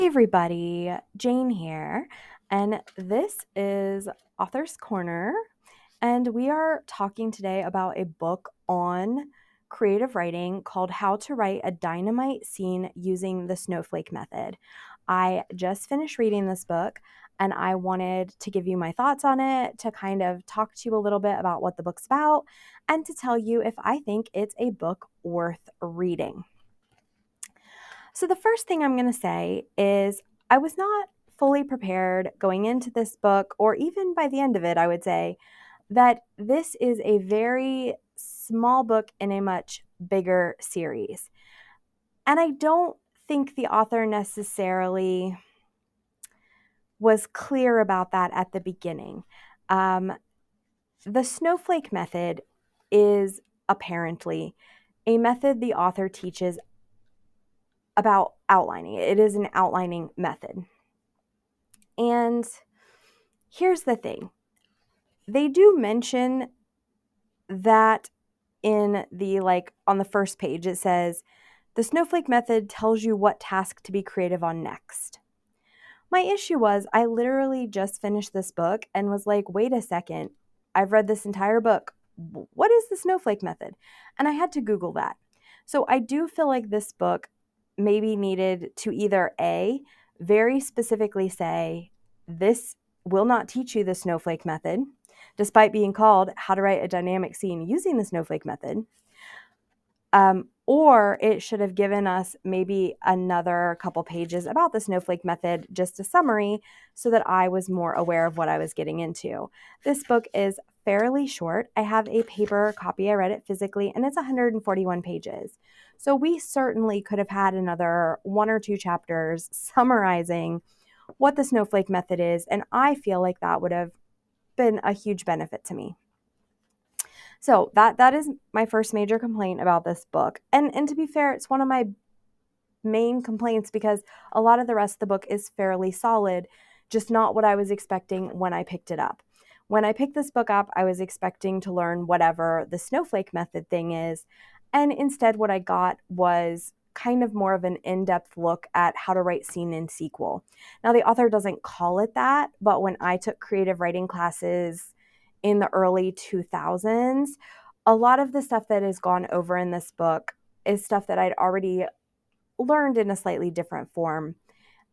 Hey everybody, Jane here, and this is Author's Corner, and we are talking today about a book on creative writing called How to Write a Dynamite Scene Using the Snowflake Method. I just finished reading this book, and I wanted to give you my thoughts on it, to kind of talk to you a little bit about what the book's about, and to tell you if I think it's a book worth reading. So, the first thing I'm going to say is I was not fully prepared going into this book, or even by the end of it, I would say that this is a very small book in a much bigger series. And I don't think the author necessarily was clear about that at the beginning. The snowflake method is apparently a method the author teaches about outlining. It is an outlining method. And here's the thing. They do mention that in the on the first page it says the snowflake method tells you what task to be creative on next. My issue was I literally just finished this book and was like, wait a second. I've read this entire book. What is the snowflake method? And I had to Google that. So I do feel like this book maybe needed to either A, very specifically say, this will not teach you the snowflake method, despite being called How to Write a Dynamic Scene Using the Snowflake Method. Or it should have given us maybe another couple pages about the snowflake method, just a summary, so that I was more aware of what I was getting into. This book is fairly short. I have a paper copy. I read it physically, and it's 141 pages. So we certainly could have had another one or two chapters summarizing what the snowflake method is, and I feel like that would have been a huge benefit to me. So that is my first major complaint about this book. And to be fair, it's one of my main complaints because a lot of the rest of the book is fairly solid, just not what I was expecting when I picked it up. When I picked this book up, I was expecting to learn whatever the snowflake method thing is. And instead, what I got was kind of more of an in-depth look at how to write scene and sequel. Now, the author doesn't call it that, but when I took creative writing classes in the early 2000s, a lot of the stuff that is gone over in this book is stuff that I'd already learned in a slightly different form,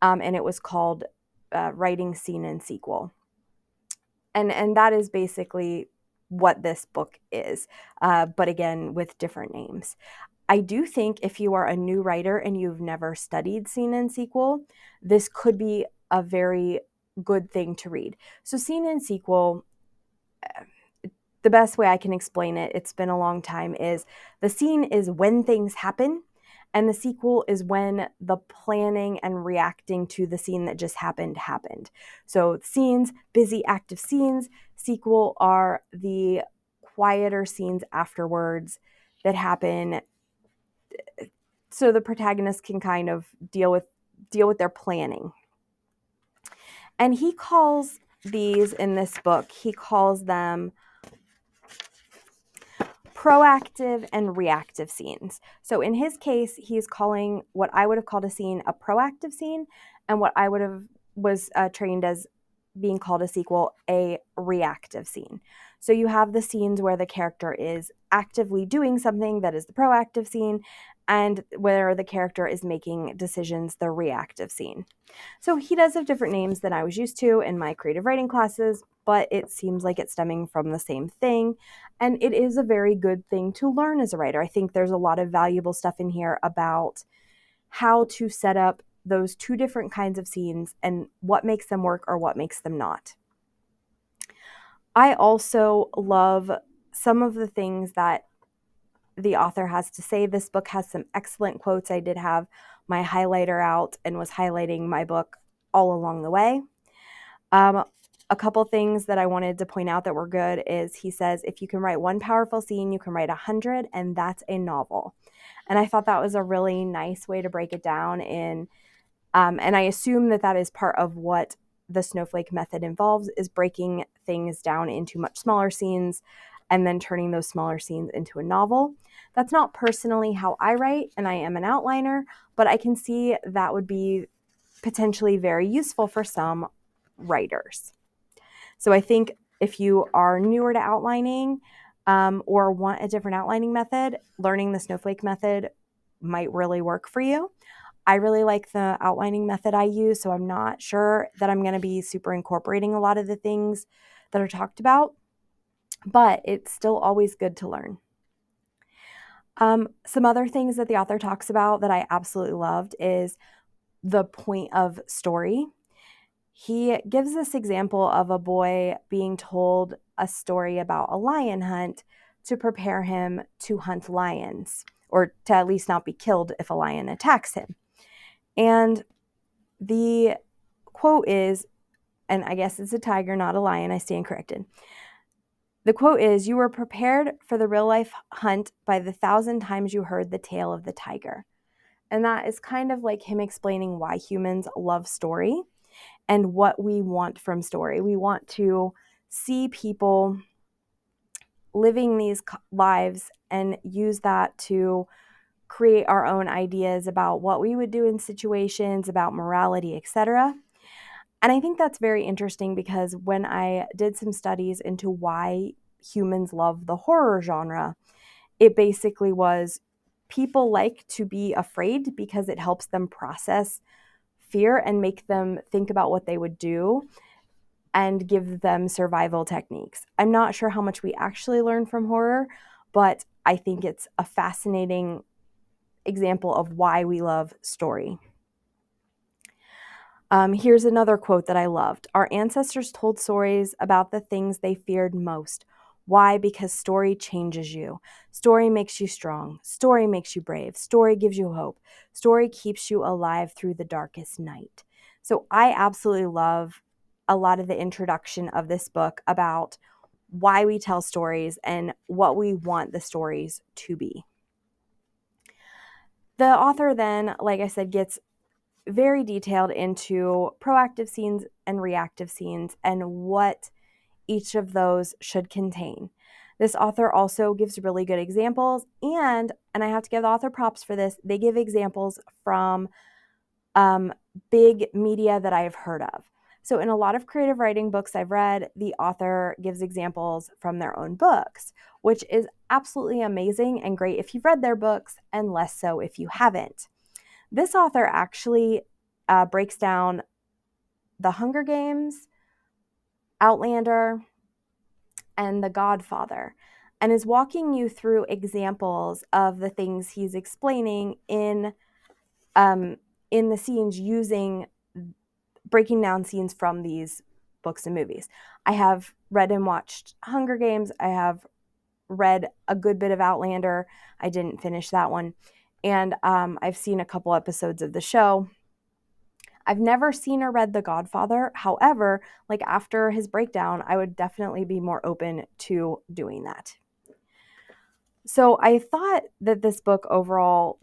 and it was called writing scene and sequel. And that is basically what this book is, but again, with different names. I do think if you are a new writer and you've never studied scene and sequel, this could be a very good thing to read. So scene and sequel, the best way I can explain it, it's been a long time, is the scene is when things happen, and the sequel is when the planning and reacting to the scene that just happened. So scenes, busy, active scenes. Sequel are the quieter scenes afterwards that happen, so the protagonist can kind of deal with their planning. And he calls these in this book, he calls them proactive and reactive scenes. So in his case, he's calling what I would have called a scene a proactive scene, and what I would have was trained as being called a sequel a reactive scene. So you have the scenes where the character is actively doing something, that is the proactive scene, and where the character is making decisions, the reactive scene. So he does have different names than I was used to in my creative writing classes, but it seems like it's stemming from the same thing. And it is a very good thing to learn as a writer. I think there's a lot of valuable stuff in here about how to set up those two different kinds of scenes and what makes them work or what makes them not. I also love some of the things that the author has to say. This book has some excellent quotes. I did have my highlighter out and was highlighting my book all along the way. A couple things that I wanted to point out that were good is he says, if you can write one powerful scene, you can write 100, and that's a novel. And I thought that was a really nice way to break it down and I assume that is part of what the snowflake method involves, is breaking things down into much smaller scenes and then turning those smaller scenes into a novel. That's not personally how I write, and I am an outliner, but I can see that would be potentially very useful for some writers. So I think if you are newer to outlining or want a different outlining method, learning the Snowflake method might really work for you. I really like the outlining method I use, so I'm not sure that I'm going to be super incorporating a lot of the things that are talked about, but it's still always good to learn. Some other things that the author talks about that I absolutely loved is the point of story. He gives this example of a boy being told a story about a lion hunt to prepare him to hunt lions, or to at least not be killed if a lion attacks him. And the quote is, and I guess it's a tiger, not a lion, I stand corrected. The quote is, "You were prepared for the real life hunt by the 1,000 times you heard the tale of the tiger." And that is kind of like him explaining why humans love story and what we want from story. We want to see people living these lives and use that to create our own ideas about what we would do in situations, about morality, etc. And I think that's very interesting because when I did some studies into why humans love the horror genre, it basically was people like to be afraid because it helps them process fear and make them think about what they would do and give them survival techniques. I'm not sure how much we actually learn from horror, but I think it's a fascinating example of why we love story. Here's another quote that I loved. "Our ancestors told stories about the things they feared most. Why? Because story changes you. Story makes you strong. Story makes you brave. Story gives you hope. Story keeps you alive through the darkest night." So I absolutely love a lot of the introduction of this book about why we tell stories and what we want the stories to be. The author then, like I said, gets very detailed into proactive scenes and reactive scenes and what each of those should contain. This author also gives really good examples, and I have to give the author props for this, they give examples from big media that I have heard of. So in a lot of creative writing books I've read, the author gives examples from their own books, which is absolutely amazing and great if you've read their books, and less so if you haven't. This author actually breaks down The Hunger Games, Outlander, and The Godfather, and is walking you through examples of the things he's explaining in the scenes, using breaking down scenes from these books and movies. I have read and watched Hunger Games. I have read a good bit of Outlander. I didn't finish that one. And I've seen a couple episodes of the show. I've never seen or read The Godfather. However, like after his breakdown, I would definitely be more open to doing that. So I thought that this book overall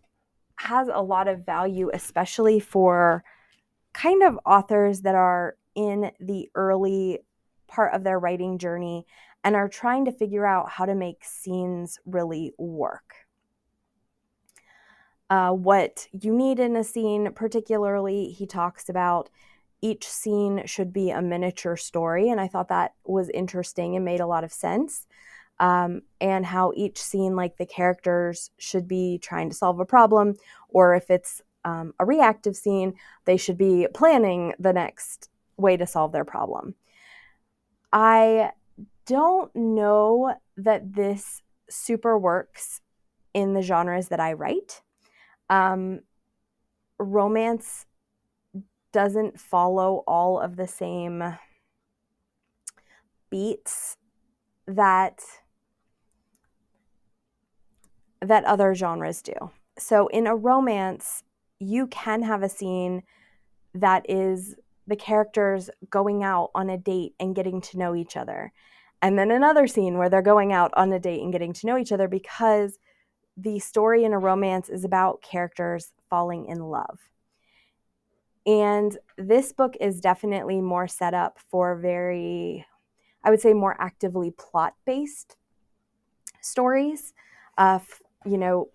has a lot of value, especially for kind of authors that are in the early part of their writing journey and are trying to figure out how to make scenes really work. What you need in a scene, particularly, he talks about each scene should be a miniature story, and I thought that was interesting and made a lot of sense. And how each scene, like the characters should be trying to solve a problem, or if it's a reactive scene, they should be planning the next way to solve their problem. I don't know that this super works in the genres that I write. Romance doesn't follow all of the same beats that other genres do. So in a romance, you can have a scene that is the characters going out on a date and getting to know each other. And then another scene where they're going out on a date and getting to know each other, because the story in a romance is about characters falling in love. And this book is definitely more set up for very, I would say, more actively plot-based stories,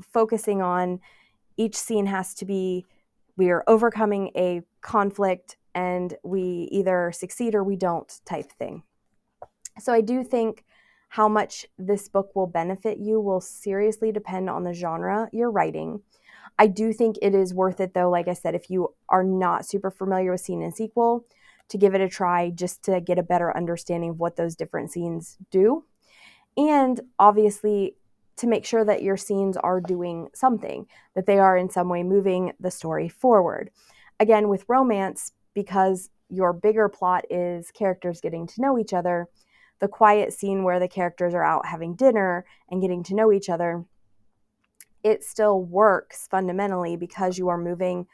focusing on each scene has to be, we are overcoming a conflict and we either succeed or we don't type thing. So I do think how much this book will benefit you will seriously depend on the genre you're writing. I do think it is worth it, though, like I said, if you are not super familiar with scene and sequel, to give it a try just to get a better understanding of what those different scenes do. And obviously, to make sure that your scenes are doing something, that they are in some way moving the story forward. Again, with romance, because your bigger plot is characters getting to know each other, the quiet scene where the characters are out having dinner and getting to know each other, it still works fundamentally because you are moving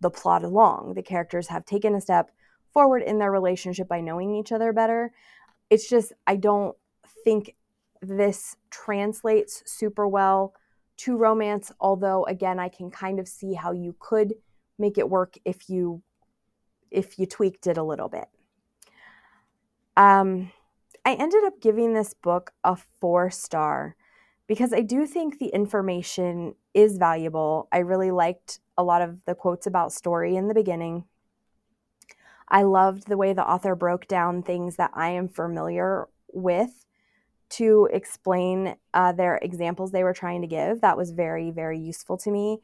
the plot along. The characters have taken a step forward in their relationship by knowing each other better. It's just, I don't think this translates super well to romance, although again, I can kind of see how you could make it work if you tweaked it a little bit. I ended up giving this book a 4-star because I do think the information is valuable. I really liked a lot of the quotes about story in the beginning. I loved the way the author broke down things that I am familiar with to explain their examples they were trying to give. That was very, very useful to me.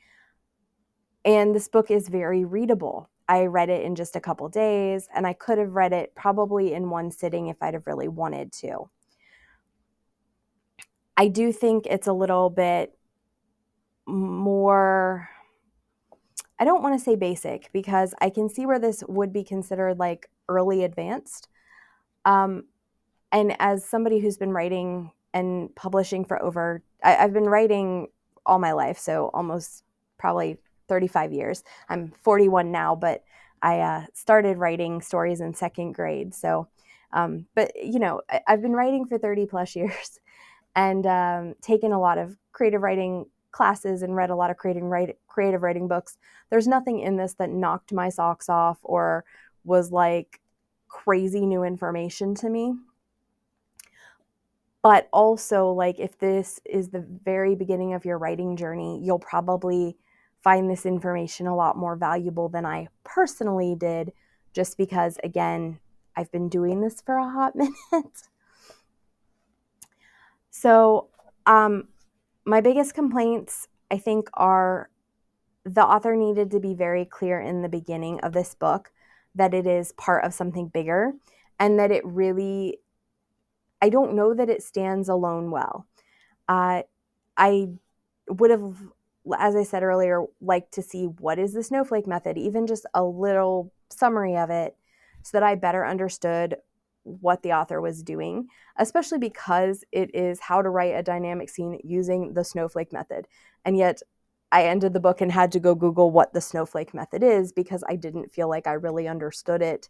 And this book is very readable. I read it in just a couple days, and I could have read it probably in one sitting if I'd have really wanted to. I do think it's a little bit more, I don't want to say basic, because I can see where this would be considered like early advanced. And as somebody who's been writing and publishing for I've been writing all my life, so almost probably 35 years. I'm 41 now, but I started writing stories in second grade. So, but I've been writing for 30 plus years and taken a lot of creative writing classes and read a lot of creative writing books. There's nothing in this that knocked my socks off or was like crazy new information to me. But also, like, if this is the very beginning of your writing journey, you'll probably find this information a lot more valuable than I personally did, just because, again, I've been doing this for a hot minute. So, my biggest complaints, I think, are the author needed to be very clear in the beginning of this book that it is part of something bigger, and that it really, I don't know that it stands alone well. I would have, as I said earlier, liked to see what is the Snowflake method, even just a little summary of it, so that I better understood what the author was doing, especially because it is how to write a dynamic scene using the Snowflake method. And yet I ended the book and had to go Google what the Snowflake method is because I didn't feel like I really understood it,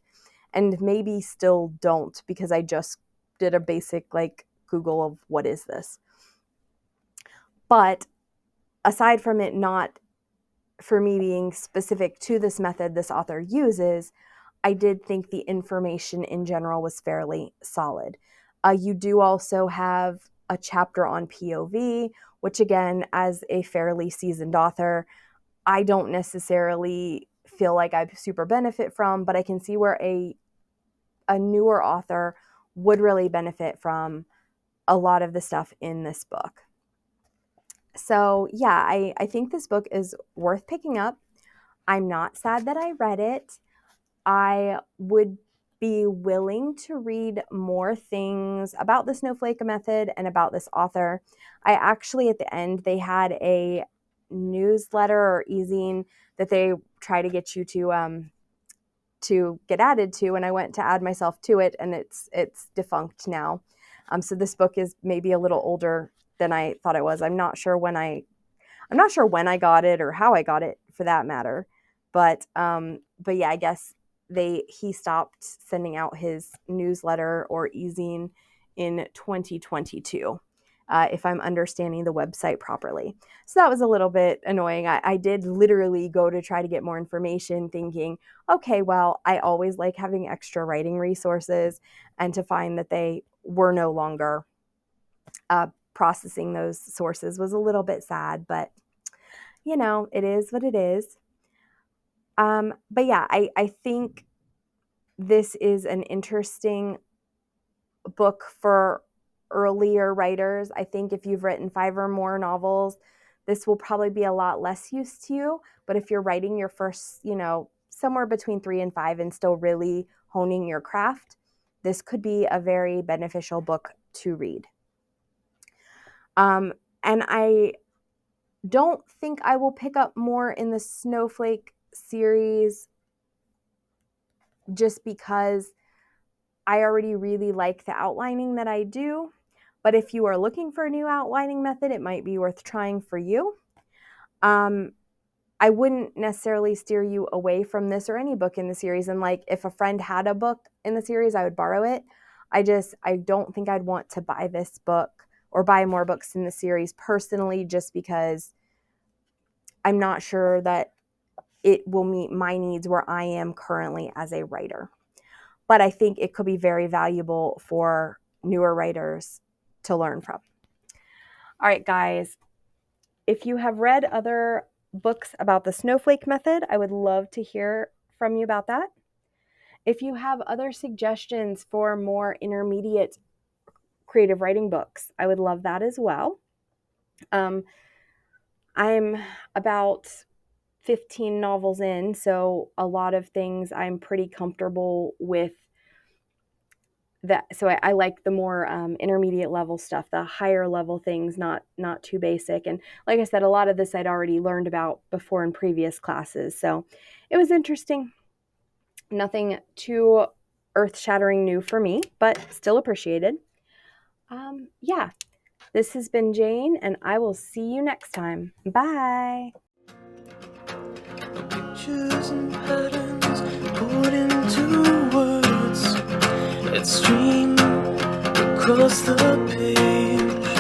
and maybe still don't, because I just did a basic like Google of what is this. But aside from it not for me being specific to this method this author uses, I did think the information in general was fairly solid. You do also have a chapter on POV, which again, as a fairly seasoned author, I don't necessarily feel like I super benefit from, but I can see where a newer author would really benefit from a lot of the stuff in this book. So yeah, I think this book is worth picking up. I'm not sad that I read it. I would be willing to read more things about the Snowflake method and about this author. I actually, at the end, they had a newsletter or e-zine that they try to get you to get added to, and I went to add myself to it, and it's defunct now. So this book is maybe a little older than I thought it was. I'm not sure when I got it or how I got it, for that matter. But yeah, I guess he stopped sending out his newsletter or e-zine in 2022, if I'm understanding the website properly. So that was a little bit annoying. I did literally go to try to get more information thinking, okay, well, I always like having extra writing resources, and to find that they were no longer processing those sources was a little bit sad, but it is what it is. But yeah, I think this is an interesting book for earlier writers. I think if you've written 5 or more novels, this will probably be a lot less use to you. But if you're writing your first, somewhere between 3 and 5 and still really honing your craft, this could be a very beneficial book to read. And I don't think I will pick up more in the Snowflake series just because I already really like the outlining that I do. But if you are looking for a new outlining method, it might be worth trying for you. I wouldn't necessarily steer you away from this or any book in the series. And like if a friend had a book in the series, I would borrow it. I don't think I'd want to buy this book or buy more books in the series personally, just because I'm not sure that it will meet my needs where I am currently as a writer. But I think it could be very valuable for newer writers to learn from. All right, guys, if you have read other books about the Snowflake method, I would love to hear from you about that. If you have other suggestions for more intermediate creative writing books, I would love that as well. I'm about 15 novels in, so a lot of things I'm pretty comfortable with. That, so I like the more intermediate level stuff, the higher level things, not too basic. And like I said, a lot of this I'd already learned about before in previous classes, so it was interesting. Nothing too earth-shattering new for me, but still appreciated. Yeah, this has been Jane, and I will see you next time. Bye. Pictures and patterns put into words that stream across the page.